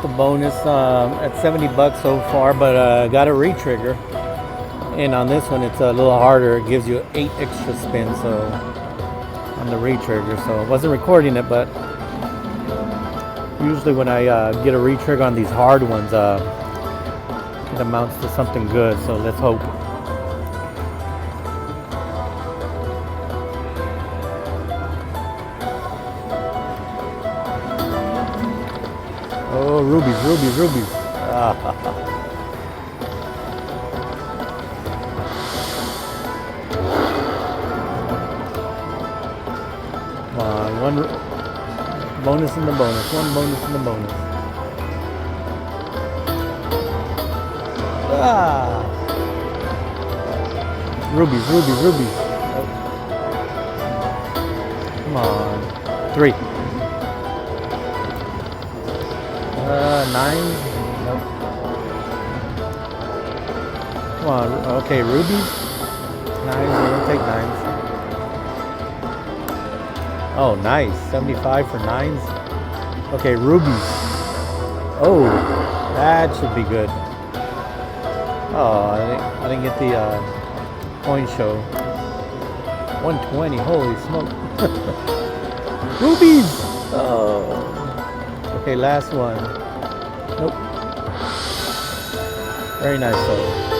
The bonus at 70 bucks so far, but got a re-trigger. And on this one, it's a little harder. It gives you 8 extra spins, so on the re-trigger. So I wasn't recording it, but usually when I get a re-trigger on these hard ones, it amounts to something good. So let's hope. Oh, rubies, rubies, rubies. Come on, one bonus in the bonus, one bonus in the bonus. Ah! Rubies, rubies, rubies. Oh. Come on. 3. 9. Nope. Come on. Okay, rubies. 9s. We're gonna take 9s. Oh, nice. 75 for 9s. Okay, rubies. Oh, that should be good. Oh, I didn't get the coin show. 120. Holy smoke. Rubies. Oh. Okay, last one. Nope. Very nice though.